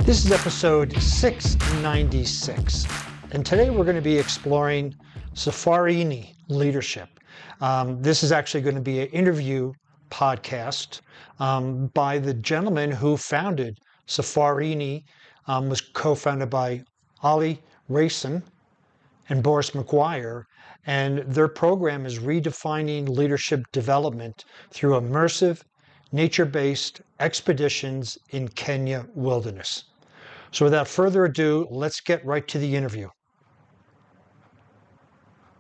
This is episode 696, and today we're going to be exploring Safarini Leadership. This is actually going to be an interview podcast by the gentleman who founded Safarini, was co-founded by Raison and Boris Maguire, and their program is redefining leadership development through immersive, nature-based expeditions in Kenya wilderness. So without further ado, let's get right to the interview.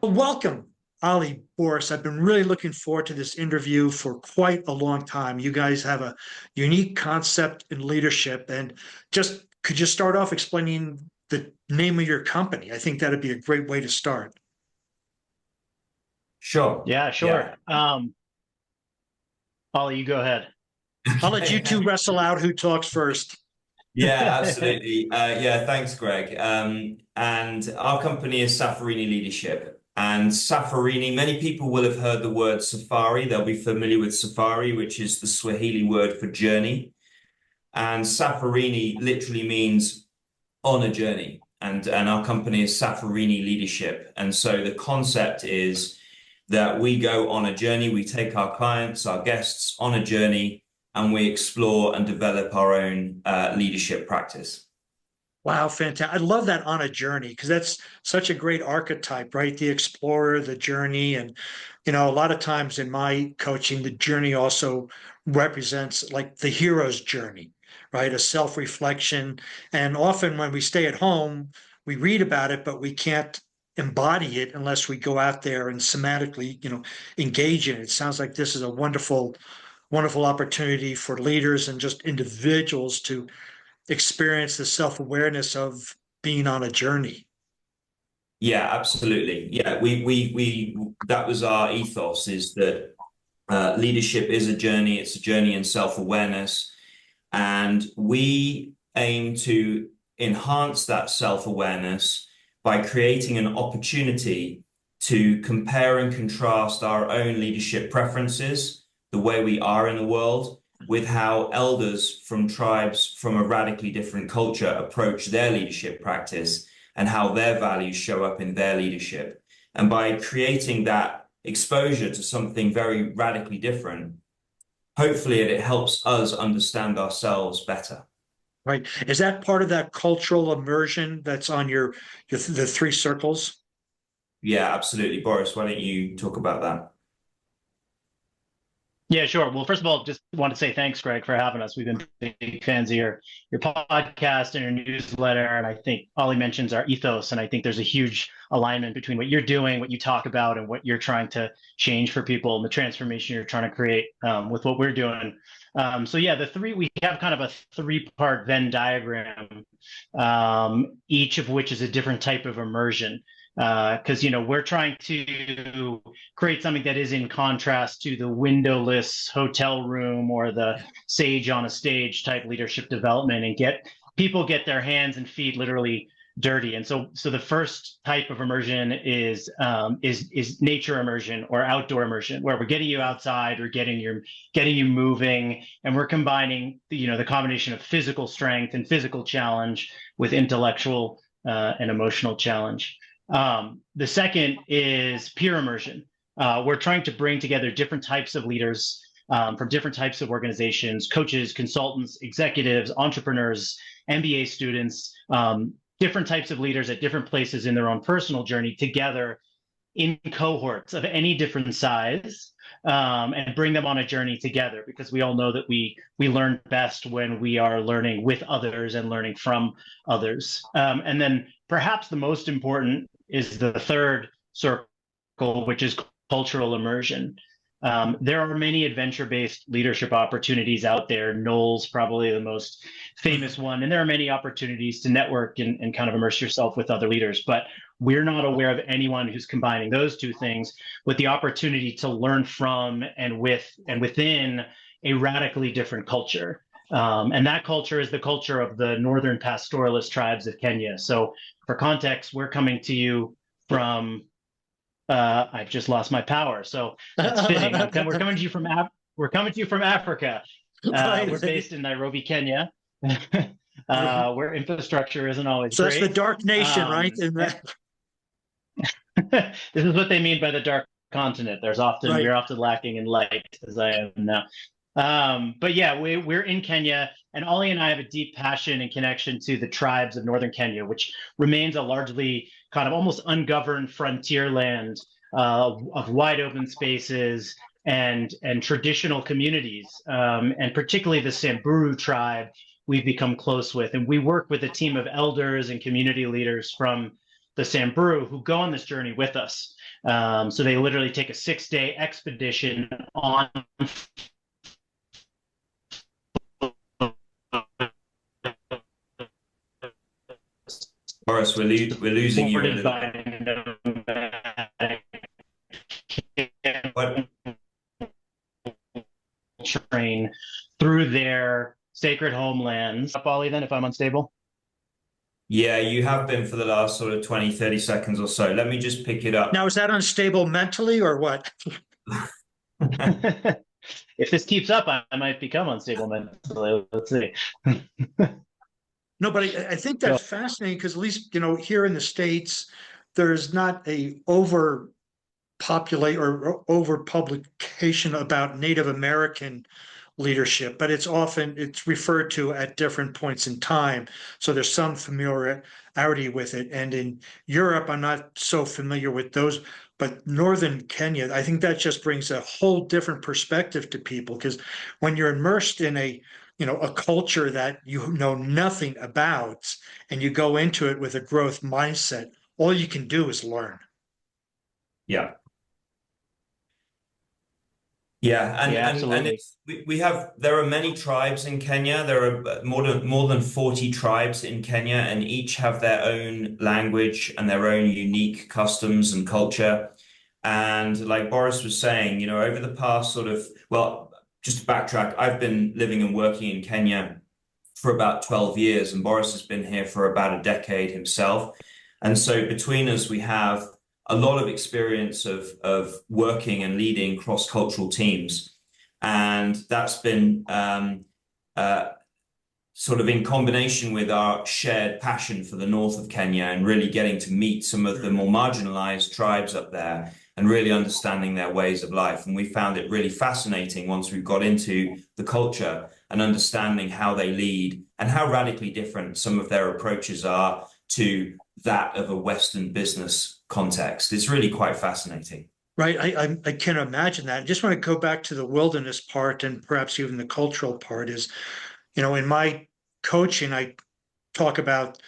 Welcome, Ali, Boris. I've been really looking forward to this interview for quite a long time. You guys have a unique concept in leadership, and just could you start off explaining the name of your company? I think that'd be a great way to start. Sure. Yeah, sure. Ollie, you go ahead. I'll let you two wrestle out who talks first. Yeah, absolutely. Thanks, Greg. And our company is Safarini Leadership. And Safarini, many people will have heard the word safari. They'll be familiar with safari, which is the Swahili word for journey. And Safarini literally means on a journey. And our company is Safarini Leadership. And so the concept is that we go on a journey. We take our clients, our guests on a journey, and we explore and develop our own leadership practice. Wow, fantastic. I love that, on a journey, because that's such a great archetype, right? The explorer, the journey. And, a lot of times in my coaching, the journey also represents like the hero's journey, right? A self-reflection. And often when we stay at home, we read about it, but we can't embody it unless we go out there and somatically, engage in it. It sounds like this is a wonderful opportunity for leaders and just individuals to experience the self-awareness of being on a journey. Yeah, absolutely. Yeah, we that was our ethos, is that leadership is a journey. It's a journey in self-awareness, and we aim to enhance that self-awareness by creating an opportunity to compare and contrast our own leadership preferences, the way we are in the world, with how elders from tribes from a radically different culture approach their leadership practice and how their values show up in their leadership. And by creating that exposure to something very radically different, hopefully it helps us understand ourselves better. Right. Is that part of that cultural immersion that's on the three circles? Yeah, absolutely. Boris, why don't you talk about that? Yeah, sure. Well, first of all, just want to say thanks, Greg, for having us. We've been big fans of your podcast and your newsletter. And I think Ollie mentions our ethos. And I think there's a huge alignment between what you're doing, what you talk about, and what you're trying to change for people, and the transformation you're trying to create with what we're doing. We have kind of a three-part Venn diagram, each of which is a different type of immersion. Because we're trying to create something that is in contrast to the windowless hotel room or the sage on a stage type leadership development, and get their hands and feet literally dirty. And so the first type of immersion is nature immersion or outdoor immersion, where we're getting you outside, or getting you moving, and we're combining the combination of physical strength and physical challenge with intellectual and emotional challenge. The second is peer immersion. We're trying to bring together different types of leaders from different types of organizations, coaches, consultants, executives, entrepreneurs, MBA students, different types of leaders at different places in their own personal journey together in cohorts of any different size, and bring them on a journey together, because we all know that we learn best when we are learning with others and learning from others. And then perhaps the most important is the third circle, which is cultural immersion. There are many adventure-based leadership opportunities out there. Knoll's probably the most famous one, and there are many opportunities to network and kind of immerse yourself with other leaders. But we're not aware of anyone who's combining those two things with the opportunity to learn from and within a radically different culture. And that culture is the culture of the northern pastoralist tribes of Kenya. So for context, we're coming to you from, I've just lost my power. So that's fitting. We're coming to you from Africa. We're based in Nairobi, Kenya. where infrastructure isn't always So that's the great. dark nation, right? This is what they mean by the dark continent. Right. We're often lacking in light, as I am now. But yeah, we're in Kenya, and Ollie and I have a deep passion and connection to the tribes of northern Kenya, which remains a largely kind of almost ungoverned frontier land of wide open spaces and traditional communities, and particularly the Samburu tribe we've become close with. And we work with a team of elders and community leaders from the Samburu who go on this journey with us. So they literally take a 6-day expedition on Boris, we're losing you a little bit. What? Train through their sacred homelands. Up, Ollie, then, if I'm unstable? Yeah, you have been for the last sort of 20, 30 seconds or so. Let me just pick it up. Now, is that unstable mentally or what? If this keeps up, I might become unstable mentally. Let's see. No, but I think that's fascinating because at least, here in the States, there's not a overpopulate or overpublication about Native American leadership, but it's referred to at different points in time. So there's some familiarity with it. And in Europe, I'm not so familiar with those, but Northern Kenya, I think that just brings a whole different perspective to people because when you're immersed in a culture that you know nothing about and you go into it with a growth mindset, all you can do is learn. Yeah. Yeah, absolutely. There are many tribes in Kenya. There are more than 40 tribes in Kenya, and each have their own language and their own unique customs and culture. And like Boris was saying, over the past just to backtrack, I've been living and working in Kenya for about 12 years, and Boris has been here for about a decade himself. And so between us, we have a lot of experience of working and leading cross-cultural teams. And that's been sort of in combination with our shared passion for the north of Kenya and really getting to meet some of the more marginalized tribes up there and really understanding their ways of life. And we found it really fascinating once we got into the culture and understanding how they lead and how radically different some of their approaches are to that of a Western business context. It's really quite fascinating. Right. I can imagine that. I just want to go back to the wilderness part and perhaps even the cultural part is, in my coaching, I talk about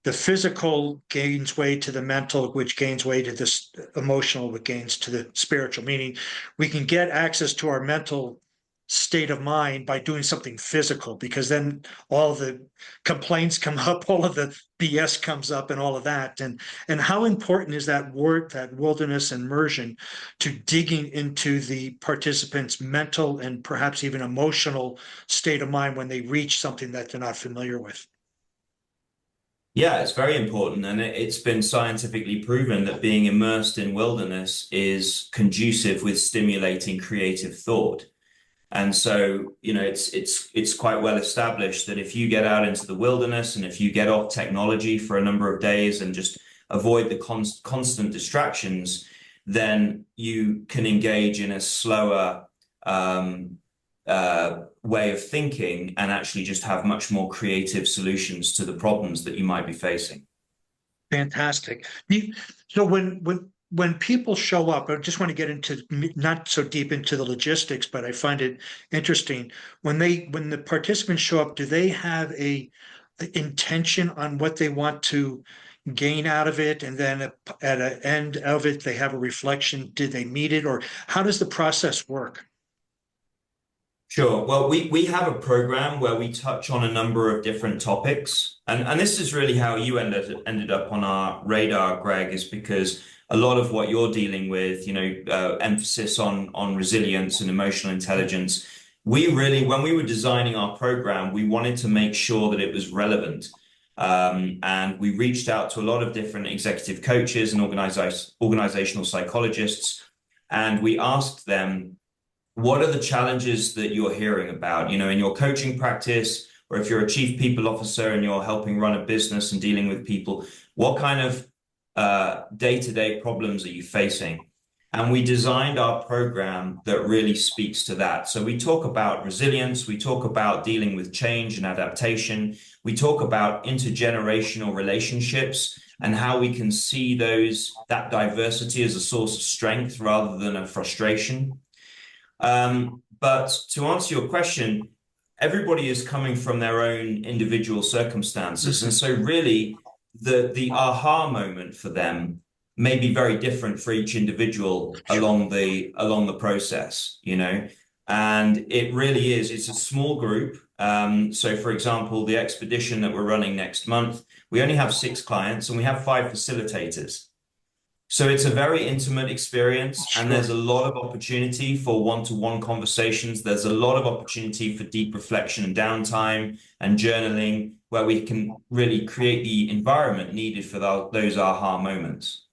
the physical gains way to the mental, which gains way to this emotional, which gains to the spiritual, meaning we can get access to our mental state of mind by doing something physical, because then all the complaints come up, all of the BS comes up and all of that. And how important is that wilderness immersion to digging into the participants' mental and perhaps even emotional state of mind when they reach something that they're not familiar with? Yeah, it's very important. And it's been scientifically proven that being immersed in wilderness is conducive with stimulating creative thought. And so, it's quite well established that if you get out into the wilderness and if you get off technology for a number of days and just avoid the constant distractions, then you can engage in a slower way of thinking and actually just have much more creative solutions to the problems that you might be facing. Fantastic. So when people show up, I just want to get into not so deep into the logistics, but I find it interesting when the participants show up, do they have a intention on what they want to gain out of it? And then at an end of it, they have a reflection. Did they meet it, or how does the process work? Sure. Well, we have a program where we touch on a number of different topics. And this is really how you ended up on our radar, Greg, is because a lot of what you're dealing with, emphasis on resilience and emotional intelligence. When we were designing our program, we wanted to make sure that it was relevant. And we reached out to a lot of different executive coaches and organizational psychologists, and we asked them, what are the challenges that you're hearing about, in your coaching practice? or if you're a chief people officer and you're helping run a business and dealing with people, what kind of day-to-day problems are you facing? And we designed our program that really speaks to that. So we talk about resilience, we talk about dealing with change and adaptation, we talk about intergenerational relationships and how we can see that diversity as a source of strength rather than a frustration. But to answer your question, everybody is coming from their own individual circumstances. And so really the aha moment for them may be very different for each individual along the process, you know, and it really is. It's a small group. So, for example, the expedition that we're running next month, we only have 6 clients and we have 5 facilitators. So it's a very intimate experience, and there's a lot of opportunity for one-to-one conversations. There's a lot of opportunity for deep reflection and downtime and journaling, where we can really create the environment needed for those aha moments.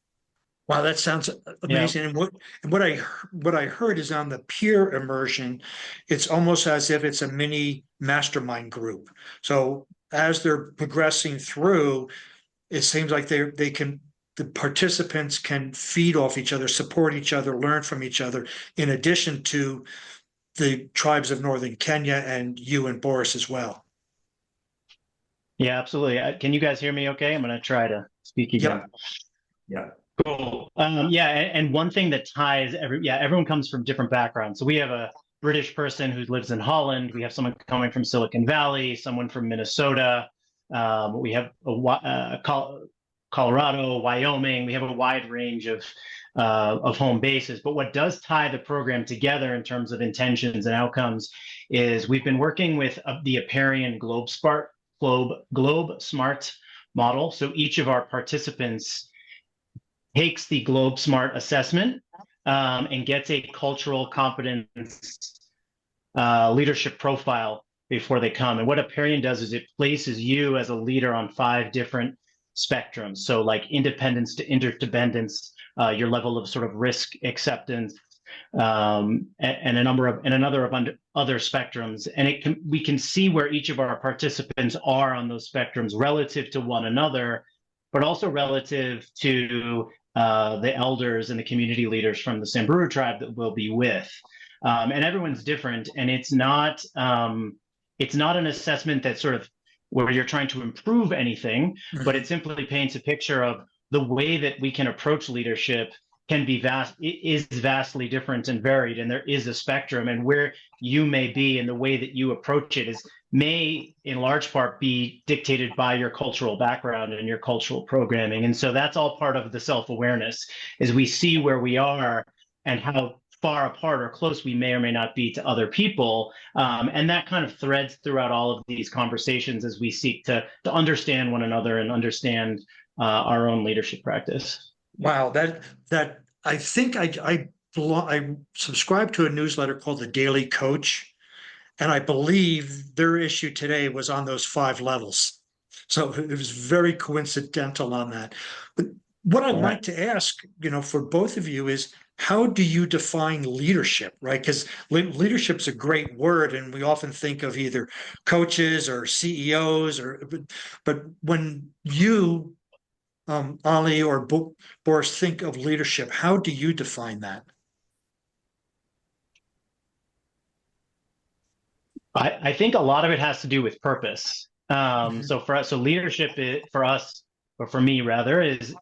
Wow, that sounds amazing. Yeah. And what I heard is on the peer immersion, it's almost as if it's a mini mastermind group. So as they're progressing through, it seems like the participants can feed off each other, support each other, learn from each other, in addition to the tribes of northern Kenya and you and Boris as well. Yeah, absolutely. Can you guys hear me okay? I'm going to try to speak again. Yeah. Cool. Yeah, and one thing that ties everyone comes from different backgrounds. So we have a British person who lives in Holland. We have someone coming from Silicon Valley, someone from Minnesota. We have Colorado, Wyoming. We have a wide range of home bases. But what does tie the program together in terms of intentions and outcomes is we've been working with the Aparian Globe Smart model. So each of our participants takes the Globe Smart assessment and gets a cultural competence leadership profile before they come. And what Aparian does is it places you as a leader on 5 different spectrums. So like independence to interdependence, your level of sort of risk acceptance, and a number of other spectrums. And we can see where each of our participants are on those spectrums relative to one another, but also relative to the elders and the community leaders from the Samburu tribe that we'll be with. And everyone's different, and it's not an assessment that sort of where you're trying to improve anything, but it simply paints a picture of the way that we can approach leadership is vastly different and varied, and there is a spectrum, and where you may be and the way that you approach it may in large part be dictated by your cultural background and your cultural programming. And so that's all part of the self-awareness, is we see where we are and how far apart or close we may or may not be to other people. And that kind of threads throughout all of these conversations as we seek to understand one another and understand our own leadership practice. Wow, that I think I subscribe to a newsletter called The Daily Coach, and I believe their issue today was on those 5 levels. So it was very coincidental on that. But what I'd like to ask, for both of you is, how do you define leadership, right? Because leadership's a great word, and we often think of either coaches or CEOs, but when you, Ali or Boris, think of leadership, how do you define that? I think a lot of it has to do with purpose. So leadership for us, or for me rather, is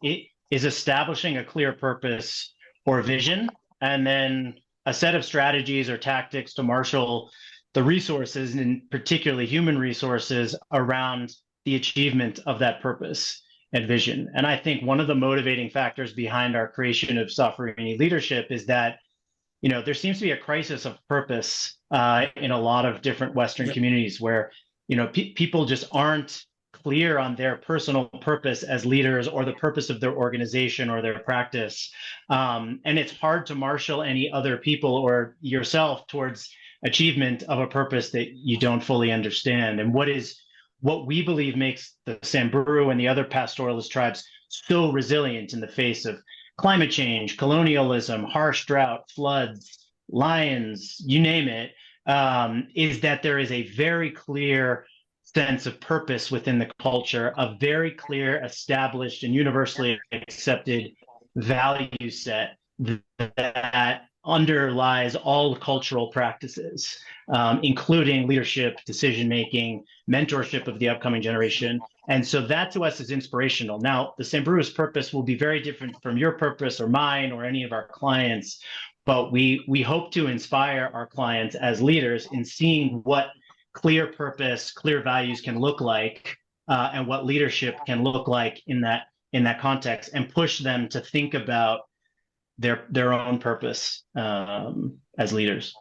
establishing a clear purpose or vision, and then a set of strategies or tactics to marshal the resources, and particularly human resources, around the achievement of that purpose and vision. And I think one of the motivating factors behind our creation of Safarini Leadership is that, there seems to be a crisis of purpose in a lot of different Western communities where, people just aren't clear on their personal purpose as leaders or the purpose of their organization or their practice. And it's hard to marshal any other people or yourself towards achievement of a purpose that you don't fully understand. And what we believe makes the Samburu and the other pastoralist tribes so resilient in the face of climate change, colonialism, harsh drought, floods, lions, you name it, is that there is a very clear sense of purpose within the culture, a very clear, established, and universally accepted value set that underlies all cultural practices, including leadership, decision making, mentorship of the upcoming generation. And so that to us is inspirational. Now, the Sambru's purpose will be very different from your purpose or mine or any of our clients, but we hope to inspire our clients as leaders in seeing what clear purpose, clear values can look like, and what leadership can look like in that context, and push them to think about their own purpose as leaders.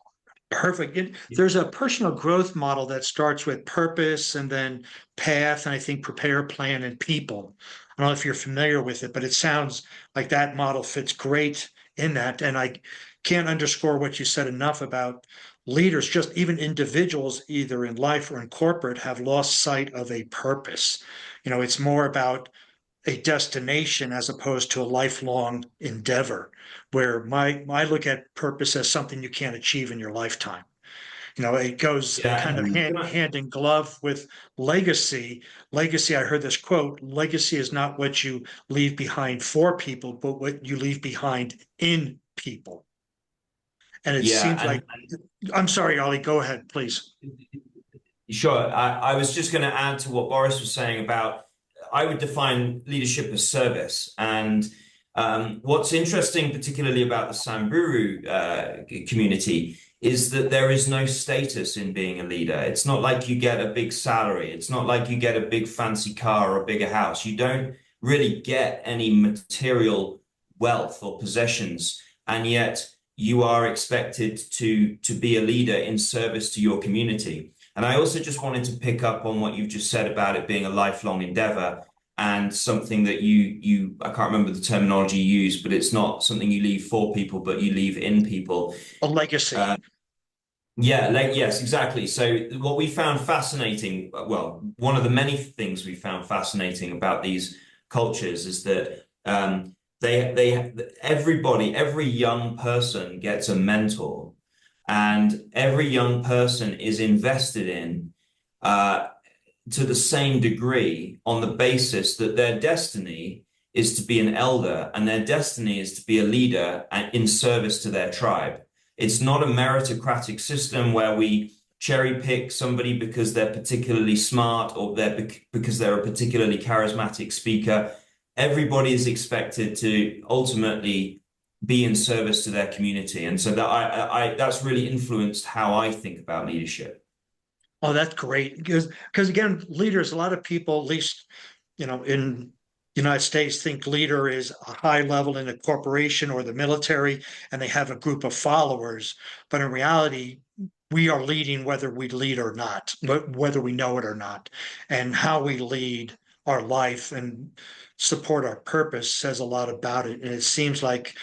Perfect. There's a personal growth model that starts with purpose and then path, and I think prepare, plan, and people. I don't know if you're familiar with it, but it sounds like that model fits great in that. And I can't underscore what you said enough about leaders, just even individuals, either in life or in corporate, have lost sight of a purpose. It's more about a destination as opposed to a lifelong endeavor, where I look at purpose as something you can't achieve in your lifetime. It goes kind of hand in glove with legacy. Legacy, I heard this quote, legacy is not what you leave behind for people, but what you leave behind in people. And it seems like, I'm sorry, Ollie, go ahead, please. Sure. I was just going to add to what Boris was saying about, I would define leadership as service. And what's interesting, particularly about the Samburu community, is that there is no status in being a leader. It's not like you get a big salary. It's not like you get a big fancy car or a bigger house. You don't really get any material wealth or possessions. And yet you are expected to be a leader in service to your community. And I also just wanted to pick up on what you've just said about it being a lifelong endeavor, and something that I can't remember the terminology you used, but it's not something you leave for people, but you leave in people. A legacy. Yes, exactly. So what we found fascinating, well, one of the many things we found fascinating about these cultures is that every young person gets a mentor, and every young person is invested in to the same degree on the basis that their destiny is to be an elder, and their destiny is to be a leader in service to their tribe. It's not a meritocratic system where we cherry pick somebody because they're particularly smart or because they're a particularly charismatic speaker. Everybody is expected to ultimately be in service to their community. And so that's really influenced how I think about leadership. Oh, that's great. Because again, leaders, a lot of people, at least, in the United States, think leader is a high level in a corporation or the military, and they have a group of followers. But in reality, we are leading whether we lead or not, whether we know it or not. And how we lead our life and support our purpose says a lot about it. And it seems like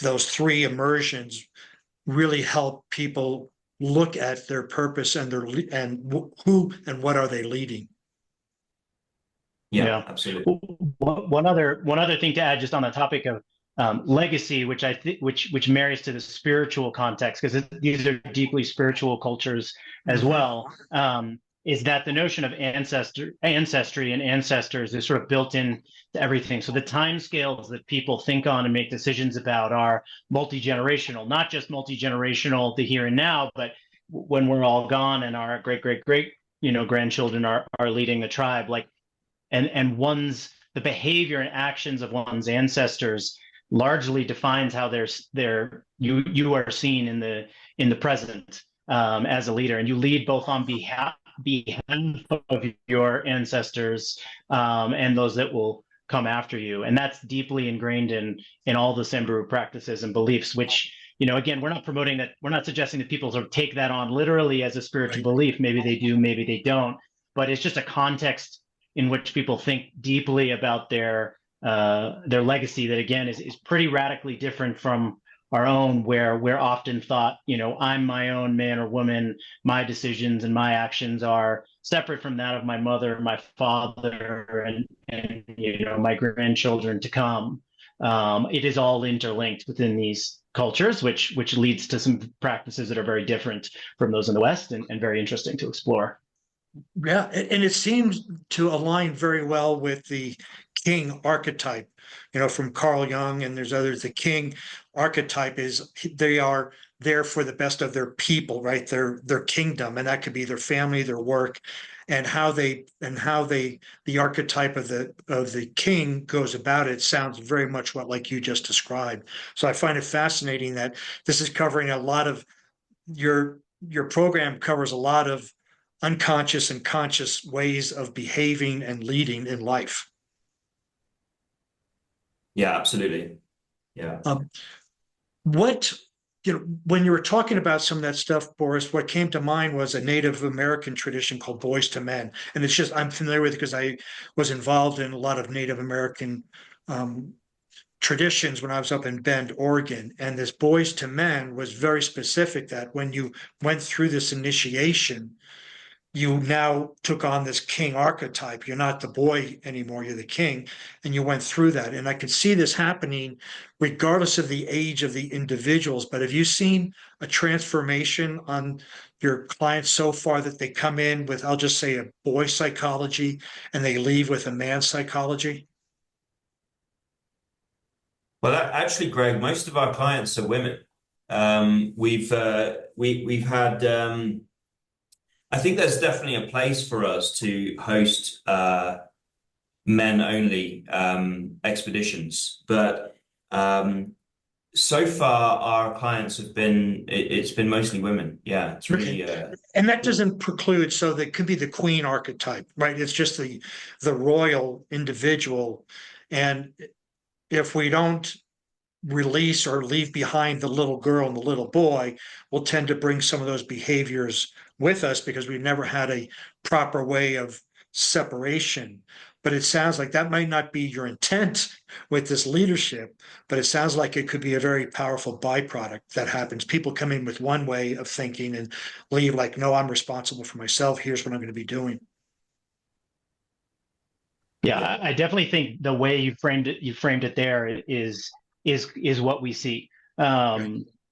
those three immersions really help people look at their purpose and who and what are they leading. Yeah, absolutely. One other thing to add, just on the topic of legacy, which I think which marries to the spiritual context, because these are deeply spiritual cultures as well, is that the notion of ancestry and ancestors is sort of built in to everything. So the timescales that people think on and make decisions about are multi-generational, not just multi-generational, the here and now, but when we're all gone and our great grandchildren are leading the tribe, and the behavior and actions of one's ancestors largely defines how you are seen in the present as a leader, and you lead both on behalf of your ancestors and those that will come after you. And that's deeply ingrained in all the Samburu practices and beliefs, which, again, we're not promoting that. We're not suggesting that people sort of take that on literally as a spiritual belief. Maybe they do, maybe they don't, but it's just a context in which people think deeply about their legacy that, again, is pretty radically different from our own, where we're often thought, I'm my own man or woman, my decisions and my actions are separate from that of my mother, my father, and my grandchildren to come. It is all interlinked within these cultures, which leads to some practices that are very different from those in the West and very interesting to explore. Yeah, and it seems to align very well with the king archetype, from Carl Jung, and there's others. The king archetype is they are there for the best of their people, right? Their kingdom, and that could be their family, their work, and how they the archetype of the king goes about it sounds very much what like you just described. So I find it fascinating that this is covering a lot of your program covers a lot of unconscious and conscious ways of behaving and leading in life. Yeah, absolutely. Yeah. What, when you were talking about some of that stuff, Boris, what came to mind was a Native American tradition called Boys to Men. And it's just, I'm familiar with it because I was involved in a lot of Native American um, traditions when I was up in Bend, Oregon. And this Boys to Men was very specific that when you went through this initiation, you now took on this king archetype. You're not the boy anymore, you're the king. And you went through that. And I could see this happening regardless of the age of the individuals. But have you seen a transformation on your clients so far that they come in with, I'll just say, a boy psychology and they leave with a man psychology? Well, actually, Greg, most of our clients are women. We've had. I think there's definitely a place for us to host men only expeditions, but so far our clients have been it's been mostly women. Yeah, it's really And that doesn't preclude, so that could be the queen archetype, right? It's just the royal individual. And if we don't release or leave behind the little girl and the little boy, we'll tend to bring some of those behaviors with us because we've never had a proper way of separation. But it sounds like that might not be your intent with this leadership, but it sounds like it could be a very powerful byproduct that happens. People come in with one way of thinking and leave like, no, I'm responsible for myself. Here's what I'm going to be doing. Yeah, I definitely think the way you framed it there is what we see.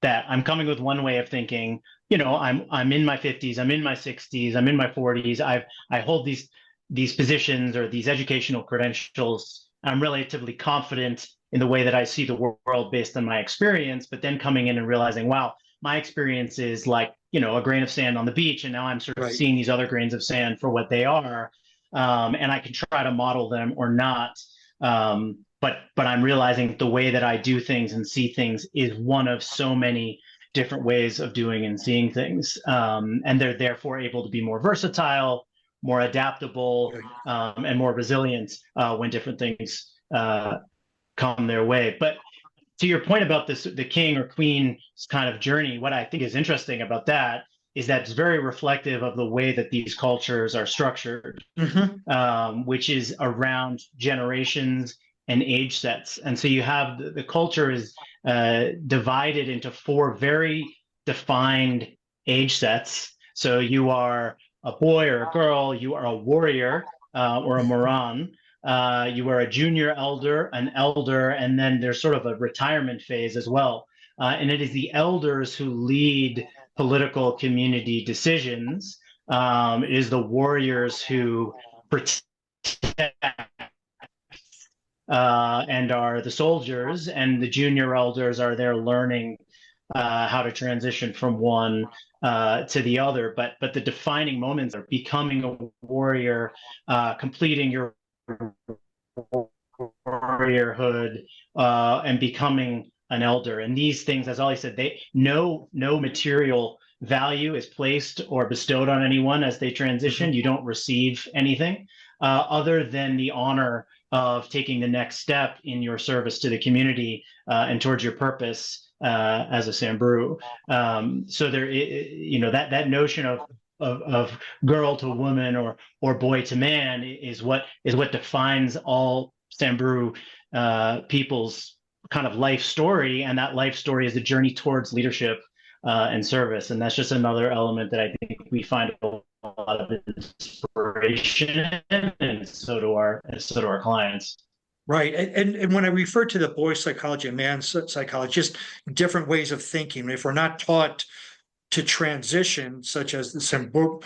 That I'm coming with one way of thinking. I'm in my 50s, I'm in my 60s, I'm in my 40s. I hold these positions or these educational credentials. I'm relatively confident in the way that I see the world based on my experience, but then coming in and realizing, wow, my experience is like, a grain of sand on the beach, and now I'm sort of Right. seeing these other grains of sand for what they are. And I can try to model them or not. But I'm realizing the way that I do things and see things is one of so many different ways of doing and seeing things. And they're therefore able to be more versatile, more adaptable, and more resilient when different things come their way. But to your point about the king or queen kind of journey, what I think is interesting about that is that it's very reflective of the way that these cultures are structured, which is around generations and age sets. And so you have the culture is divided into four very defined age sets. So you are a boy or a girl, you are a warrior or a moran, you are a junior elder, an elder, and then there's sort of a retirement phase as well. And it is the elders who lead political community decisions. It is the warriors who protect and are the soldiers, and the junior elders are there learning how to transition from one to the other. But the defining moments are becoming a warrior, completing your warriorhood, and becoming an elder. And these things, as Ollie said, no material value is placed or bestowed on anyone as they transition. You don't receive anything other than the honor of taking the next step in your service to the community and towards your purpose as a Samburu. So there, that notion of girl to woman or boy to man is what defines all Samburu people's kind of life story, and that life story is a journey towards leadership and service. And that's just another element that I think we find a lot of inspiration in, and so do our clients. Right. And when I refer to the boy psychology and man psychology, just different ways of thinking. If we're not taught to transition, such as the Samburu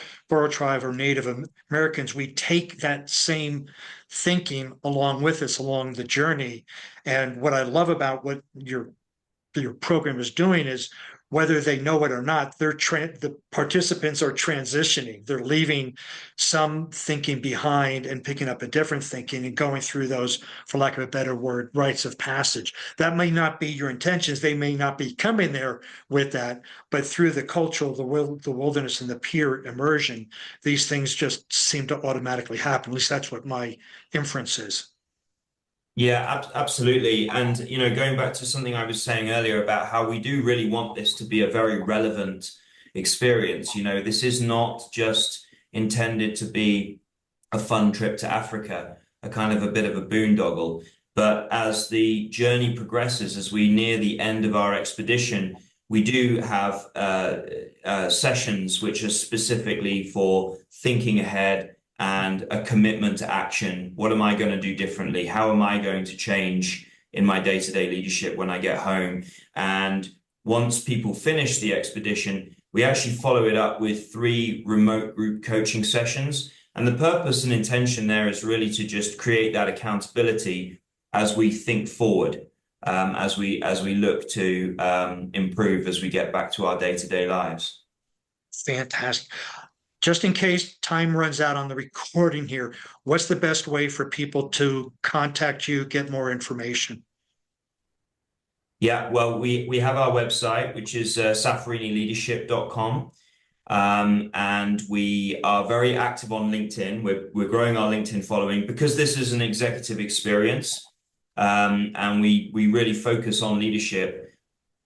tribe or Native Americans, we take that same thinking along with us along the journey. And what I love about what your program is doing is, whether they know it or not, the participants are transitioning. They're leaving some thinking behind and picking up a different thinking and going through those, for lack of a better word, rites of passage. That may not be your intentions. They may not be coming there with that, but through the cultural, the wilderness, and the peer immersion, these things just seem to automatically happen. At least that's what my inference is. Yeah, absolutely. And, going back to something I was saying earlier about how we do really want this to be a very relevant experience. This is not just intended to be a fun trip to Africa, a kind of a bit of a boondoggle. But as the journey progresses, as we near the end of our expedition, we do have sessions which are specifically for thinking ahead and a commitment to action. What am I going to do differently? How am I going to change in my day-to-day leadership when I get home? And once people finish the expedition, we actually follow it up with 3 remote group coaching sessions. And the purpose and intention there is really to just create that accountability as we think forward, as we look to improve as we get back to our day-to-day lives. Fantastic. Just in case time runs out on the recording here, what's the best way for people to contact you, get more information? Yeah, well, we have our website, which is safarini-leadership.com. And we are very active on LinkedIn. We're growing our LinkedIn following because this is an executive experience. And we really focus on leadership.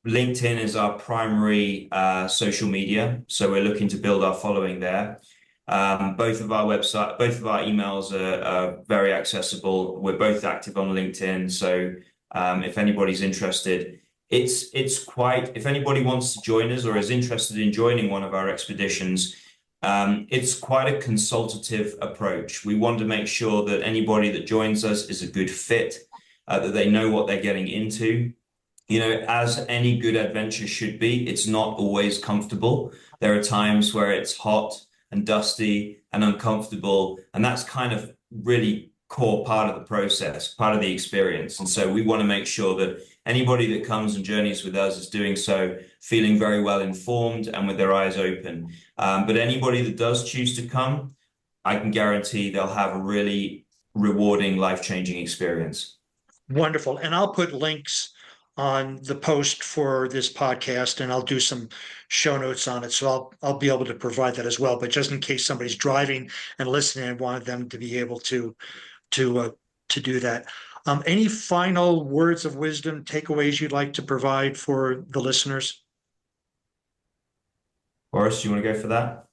LinkedIn is our primary social media, so we're looking to build our following there. Both of our emails are very accessible. We're both active on LinkedIn, so if anybody's interested, if anybody wants to join us or is interested in joining one of our expeditions, it's quite a consultative approach. We want to make sure that anybody that joins us is a good fit, that they know what they're getting into. As any good adventure should be, it's not always comfortable. There are times where it's hot and dusty and uncomfortable, and that's kind of really core part of the process, part of the experience. And so we want to make sure that anybody that comes and journeys with us is doing so feeling very well informed and with their eyes open. But anybody that does choose to come, I can guarantee they'll have a really rewarding, life-changing experience. Wonderful. And I'll put links on the post for this podcast, and I'll do some show notes on it. So I'll be able to provide that as well. But just in case somebody's driving and listening, I wanted them to be able to do that. Any final words of wisdom, takeaways you'd like to provide for the listeners? Boris, do you want to go for that?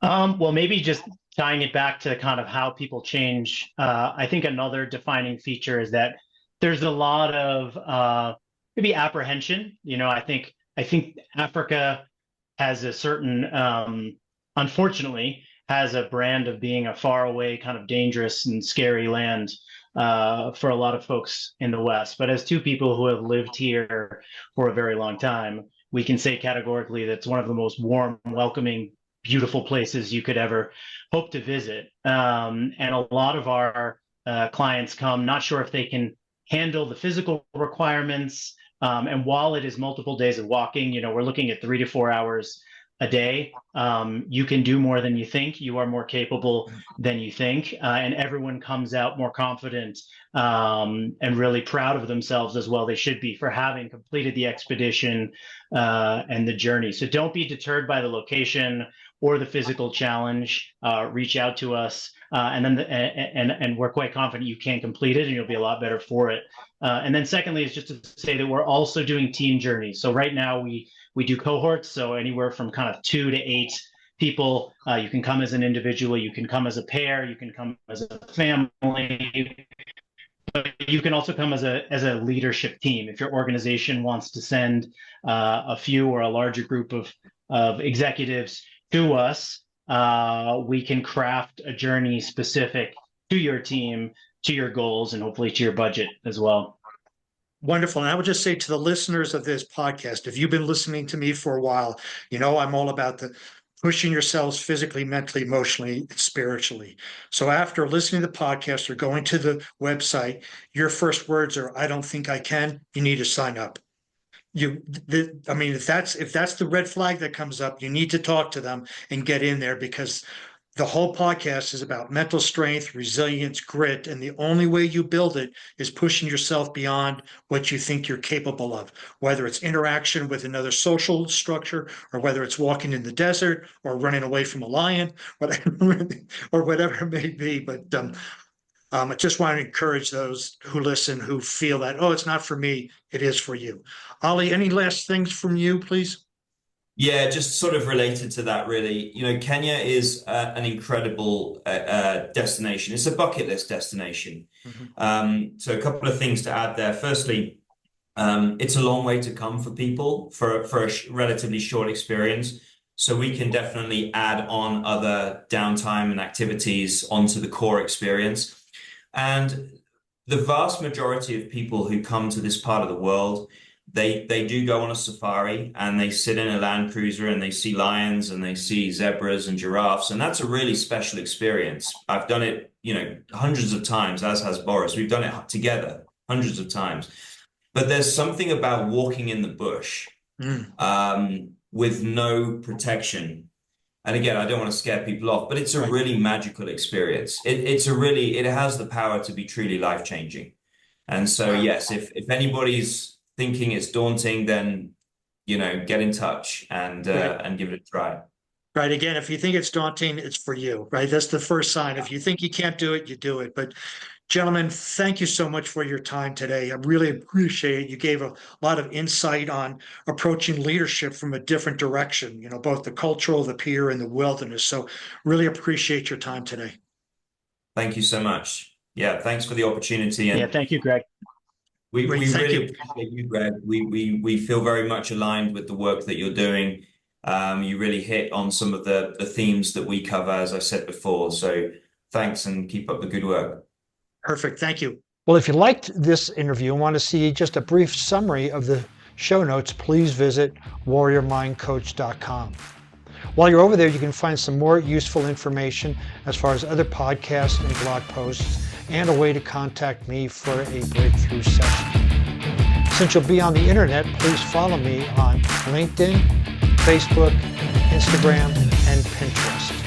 Well, maybe just tying it back to kind of how people change. I think another defining feature is that there's a lot of maybe apprehension. I think Africa has a certain, unfortunately, has a brand of being a faraway, kind of dangerous and scary land for a lot of folks in the West. But as two people who have lived here for a very long time, we can say categorically that it's one of the most warm, welcoming, beautiful places you could ever hope to visit. And a lot of our clients come not sure if they can handle the physical requirements. And while it is multiple days of walking, we're looking at 3 to 4 hours a day. You can do more than you think. You are more capable than you think. And everyone comes out more confident and really proud of themselves, as well they should be, for having completed the expedition and the journey. So don't be deterred by the location or the physical challenge. Reach out to us, and we're quite confident you can complete it, and you'll be a lot better for it. And then secondly is just to say that we're also doing team journeys. So right now we do cohorts, so anywhere from kind of 2 to 8 people. You can come as an individual, you can come as a pair, you can come as a family, but you can also come as a leadership team. If your organization wants to send a few or a larger group of executives to us, we can craft a journey specific to your team, to your goals, and hopefully to your budget as well. Wonderful. And I would just say to the listeners of this podcast, if you've been listening to me for a while, you know I'm all about the pushing yourselves physically, mentally, emotionally, and spiritually. So after listening to the podcast or going to the website, your first words are, I don't think I can, you need to sign up. I mean, if that's the red flag that comes up, you need to talk to them and get in there, because the whole podcast is about mental strength, resilience, grit, and the only way you build it is pushing yourself beyond what you think you're capable of, whether it's interaction with another social structure, or whether it's walking in the desert, or running away from a lion, whatever, or whatever it may be. But I just want to encourage those who listen, who feel that, oh, it's not for me, it is for you. Ollie, any last things from you, please? Yeah, just sort of related to that, really. You know, Kenya is an incredible destination. It's a bucket list destination. So a couple of things to add there. Firstly, it's a long way to come for people for a relatively short experience. So we can definitely add on other downtime and activities onto the core experience. And the vast majority of people who come to this part of the world, they do go on a safari and they sit in a Land Cruiser and they see lions and they see zebras and giraffes. And that's a really special experience. I've done it, you know, hundreds of times, as has Boris. We've done it together hundreds of times. But there's something about walking in the bush with no protection. And again, I don't want to scare people off, but it's a really magical experience. It has the power to be truly life-changing. And so, yes, if anybody's thinking it's daunting, then, you know, get in touch and give it a try. Right. Again, if you think it's daunting, it's for you, right? That's the first sign. If you think you can't do it, you do it. But gentlemen, thank you so much for your time today. I really appreciate it. You gave a lot of insight on approaching leadership from a different direction, you know, both the cultural, the peer, and the wilderness. So really appreciate your time today. Thank you so much. Yeah, thanks for the opportunity. And Yeah, thank you, Greg. we Great, really thank you. appreciate you, Greg. We feel very much aligned with the work that you're doing. You really hit on some of the themes that we cover, as I said before. So thanks, and keep up the good work. Perfect. Thank you. Well, if you liked this interview and want to see just a brief summary of the show notes, please visit warriormindcoach.com. While you're over there, you can find some more useful information as far as other podcasts and blog posts, and a way to contact me for a breakthrough session. Since you'll be on the internet, please follow me on LinkedIn, Facebook, Instagram, and Pinterest.